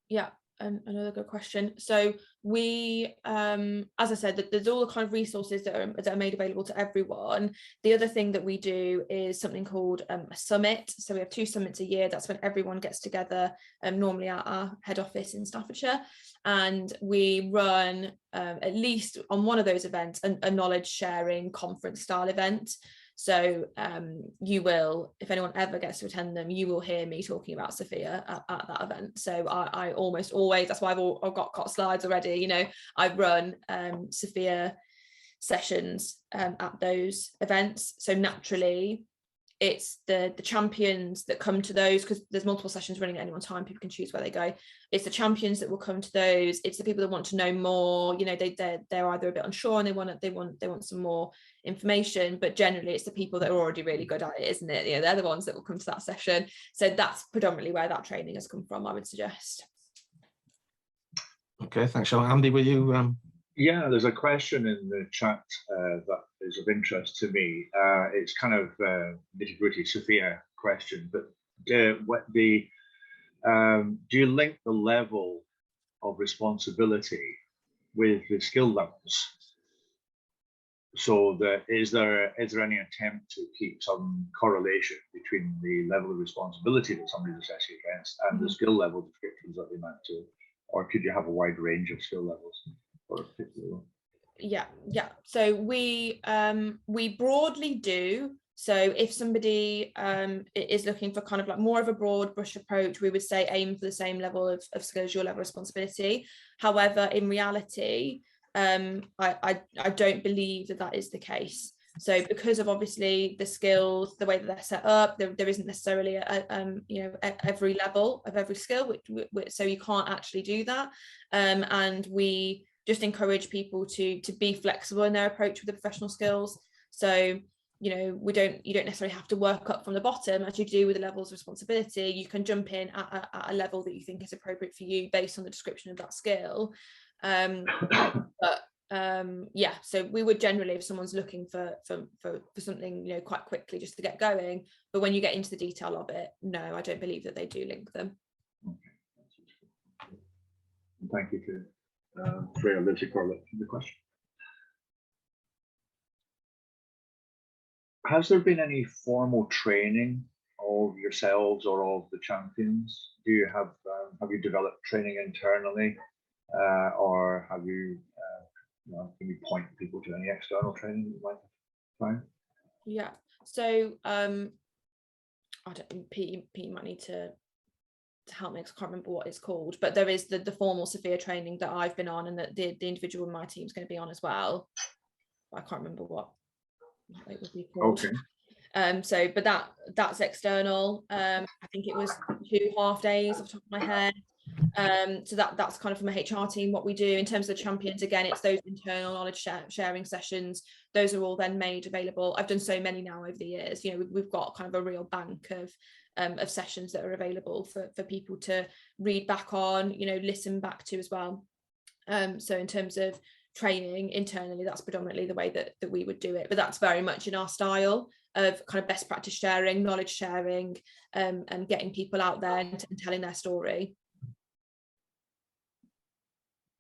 Yeah. Another good question. So we, as I said, there's all the kind of resources that are made available to everyone. The other thing that we do is something called a summit. So we have 2 summits a year. That's when everyone gets together, normally at our head office in Staffordshire, and we run at least on one of those events a knowledge sharing conference style event. So you will, if anyone ever gets to attend them, you will hear me talking about SFIA at that event. So I almost always, that's why I've got slides already, you know, I run SFIA sessions at those events. So naturally it's the champions that come to those, because there's multiple sessions running at any one time. People can choose where they go. It's the champions that will come to those. It's the people that want to know more. You know, they're either a bit unsure and they want some more information. But generally, it's the people that are already really good at it, isn't it? You know, they're the ones that will come to that session. So that's predominantly where that training has come from, I would suggest. Okay, thanks, Charlotte. Andy, were you? Yeah, there's a question in the chat that is of interest to me. It's kind of nitty-gritty SFIA question, but what the do you link the level of responsibility with the skill levels? So is there any attempt to keep some correlation between the level of responsibility that somebody's assessing against and the skill level descriptions that they might do? Or could you have a wide range of skill levels for a particular one? Yeah. So we broadly do. So if somebody is looking for kind of like more of a broad brush approach, we would say aim for the same level of skill as your level of responsibility. However, in reality, I don't believe that is the case. So because of obviously the skills, the way that they're set up, there isn't necessarily every level of every skill, so you can't actually do that. And we just encourage people to be flexible in their approach with the professional skills. So you don't necessarily have to work up from the bottom as you do with the levels of responsibility. You can jump in at a level that you think is appropriate for you based on the description of that skill. So we would generally, if someone's looking for something quite quickly just to get going, but when you get into the detail of it, no, I don't believe that they do link them. Okay, that's useful. Thank you to Freya and Lindsay for the question. Has there been any formal training of yourselves or of the champions? Do you have you developed training internally, or have you can you point people to any external training you might find? Yeah. So I don't. Pete might need to help me because I can't remember what it's called, but there is the formal SFIA training that I've been on, and that the individual in my team is going to be on as well. I can't remember what it would be called. Okay. But that's external. I think it was 2 half days off the top of my head. So that's kind of from a HR team. What we do in terms of the champions, again, it's those internal knowledge sharing sessions. Those are all then made available. I've done so many now over the years. We've got kind of a real bank of sessions that are available for people to read back on, listen back to as well. So in terms of training internally, that's predominantly the way that we would do it, but that's very much in our style of kind of best practice sharing, knowledge sharing, and getting people out there and telling their story.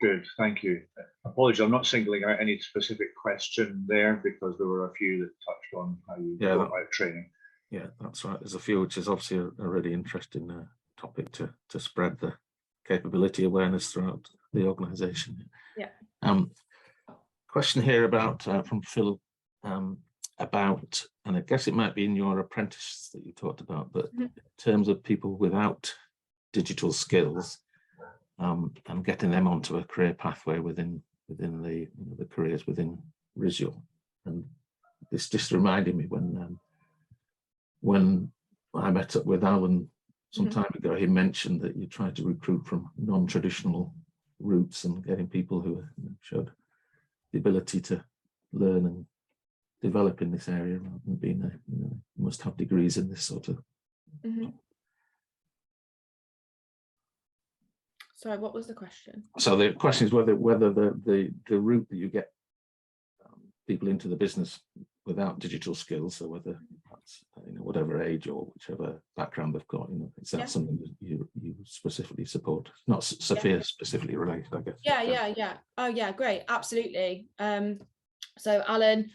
Good, thank you. Apologies, I'm not singling out any specific question there because there were a few that touched on how you go about training. Yeah, that's right. There's a few, which is obviously a really interesting topic to spread the capability awareness throughout the organisation. Yeah. Question here about from Phil about, and I guess it might be in your apprentices that you talked about, but in terms of people without digital skills, and getting them onto a career pathway within the the careers within risual. And this just reminded me when I met up with Alan some time ago, he mentioned that you tried to recruit from non-traditional routes and getting people who showed the ability to learn and develop in this area rather than being must have degrees in this sort of. Sorry, what was the question? So the question is whether the route that you get people into the business without digital skills, so whether that's whatever age or whichever background they've got, is that something that you specifically support? Not SFIA specifically related, I guess. Yeah. Oh yeah, great, absolutely. So Alan,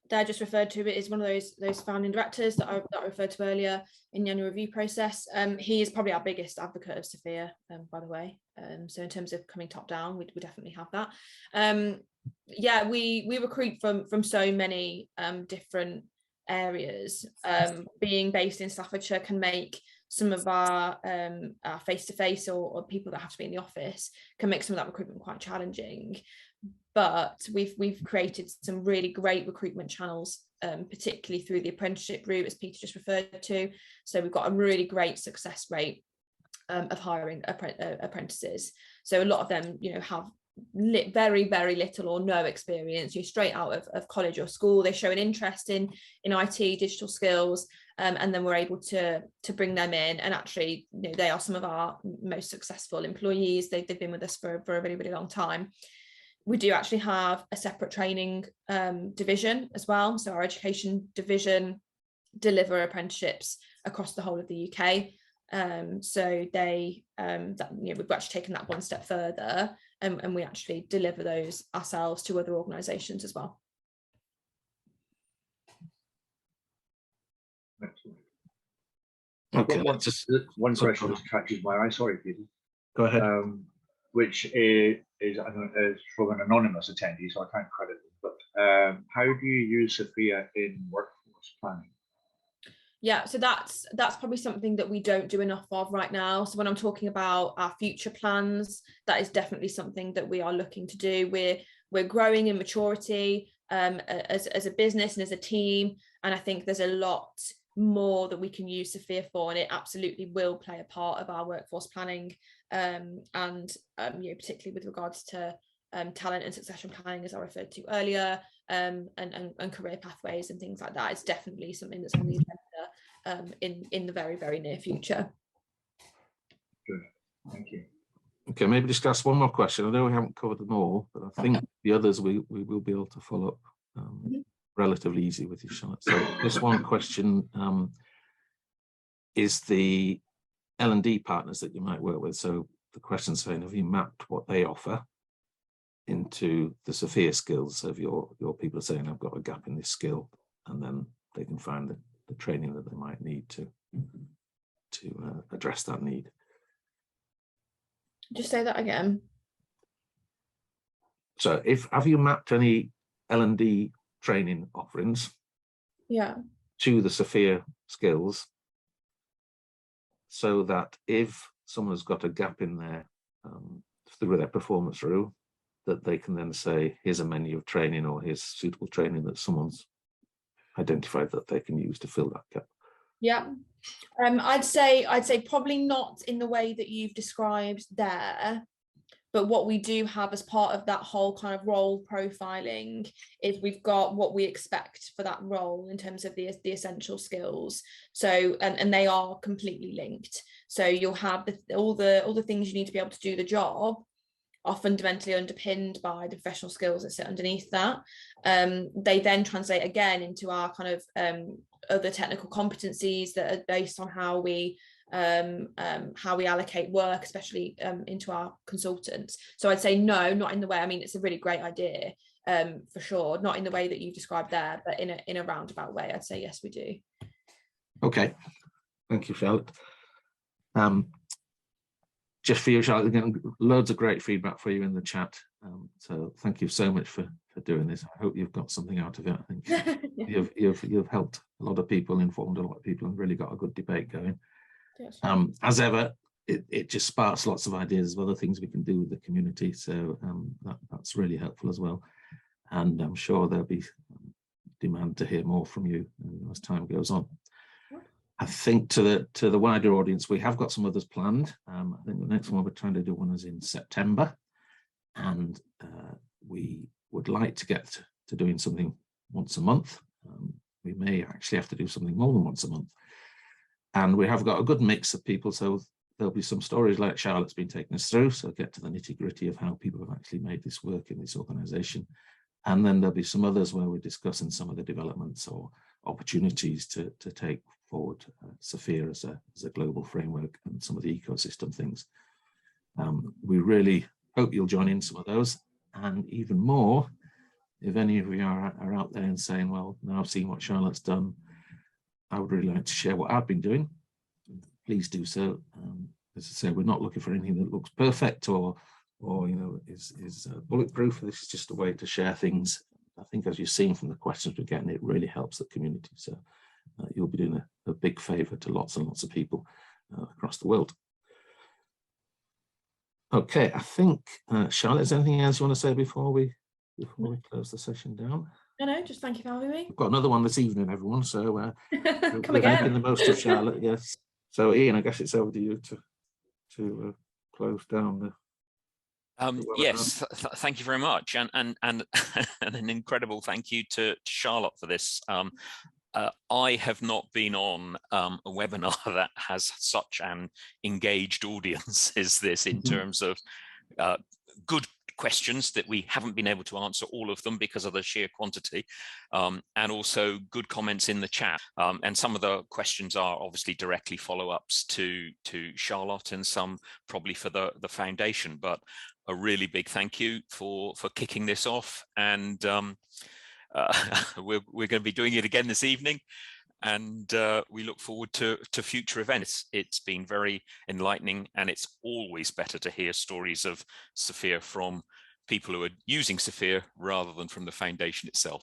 that I just referred to, it is one of those founding directors that I referred to earlier in the annual review process. He is probably our biggest advocate of SFIA, by the way. So in terms of coming top down, we definitely have that. We recruit from so many different areas. Being based in Staffordshire can make some of our face-to-face or people that have to be in the office can make some of that recruitment quite challenging. But we've created some really great recruitment channels, particularly through the apprenticeship route, as Peter just referred to. So we've got a really great success rate of hiring apprentices. So a lot of them, have very, very little or no experience. You're straight out of college or school. They show an interest in IT, digital skills, and then we're able to bring them in. And actually, they are some of our most successful employees. They've been with us for a really, really long time. We do actually have a separate training division as well. So our education division deliver apprenticeships across the whole of the UK. So they we've actually taken that one step further, and we actually deliver those ourselves to other organisations as well. Okay, one question just catches my eye. Sorry, Peter. Go ahead. Which is from an anonymous attendee, so I can't credit them. But how do you use SFIA in workforce planning? Yeah, so that's probably something that we don't do enough of right now. So when I'm talking about our future plans, that is definitely something that we are looking to do. We're growing in maturity as a business and as a team, and I think there's a lot more that we can use SFIA for, and it absolutely will play a part of our workforce planning, and particularly with regards to talent and succession planning, as I referred to earlier, and career pathways and things like that. It's definitely something that's on the agenda in the very, very near future. Good, thank you. Okay, maybe just ask one more question. I know we haven't covered them all, but I think the others we will be able to follow up relatively easy with you, Charlotte. So this one question is the L&D partners that you might work with. So the question's saying, have you mapped what they offer into the SFIA skills of your people saying, I've got a gap in this skill, and then they can find the training that they might need to address that need. Just say that again. So have you mapped any L&D training offerings to the SFIA skills, so that if someone's got a gap in their through their performance review, that they can then say, here's a menu of training, or here's suitable training that someone's identified that they can use to fill that gap? Yeah, I'd say probably not in the way that you've described there, but what we do have as part of that whole kind of role profiling is we've got what we expect for that role in terms of the essential skills. So and they are completely linked. So you'll have all the things you need to be able to do the job are fundamentally underpinned by the professional skills that sit underneath that. They then translate again into our kind of other technical competencies that are based on how we allocate work, especially into our consultants. So I'd say no, not in the way, I mean, it's a really great idea for sure, not in the way that you described there, but in a roundabout way, I'd say yes, we do. Okay, thank you, Charlotte. Just for you, Charlotte, again, loads of great feedback for you in the chat. So thank you so much for doing this. I hope you've got something out of it. I think you've helped a lot of people, informed a lot of people, and really got a good debate going. Yes. As ever, it just sparks lots of ideas of other things we can do with the community. So that's really helpful as well. And I'm sure there'll be demand to hear more from you as time goes on. I think to the wider audience, we have got some others planned. I think the next one we're trying to do one is in September, and we would like to get to doing something once a month. We may actually have to do something more than once a month, and we have got a good mix of people. So there'll be some stories like Charlotte's been taking us through, so get to the nitty-gritty of how people have actually made this work in this organisation, and then there'll be some others where we're discussing some of the developments or opportunities to take forward SFIA as a global framework and some of the ecosystem things. We really hope you'll join in some of those, and even more, if any of you are out there and saying, well, now I've seen what Charlotte's done, I would really like to share what I've been doing, please do so. As I say, we're not looking for anything that looks perfect or is bulletproof. This is just a way to share things. I think, as you've seen from the questions we're getting, it really helps the community. So you'll be doing a big favour to lots and lots of people across the world. Okay, I think, Charlotte, is there anything else you want to say before we close the session down? No, just thank you for having me. We've got another one this evening, everyone, so come again. Making the most of Charlotte, yes. So Ian, I guess it's over to you to close down the yes, thank you very much, and an incredible thank you to Charlotte for this. I have not been on a webinar that has such an engaged audience as this, in terms of good questions that we haven't been able to answer all of them because of the sheer quantity, and also good comments in the chat. And some of the questions are obviously directly follow-ups to Charlotte, and some probably for the foundation. But a really big thank you for kicking this off, and we're going to be doing it again this evening, and we look forward to future events. It's been very enlightening, and it's always better to hear stories of SFIA from people who are using SFIA rather than from the foundation itself.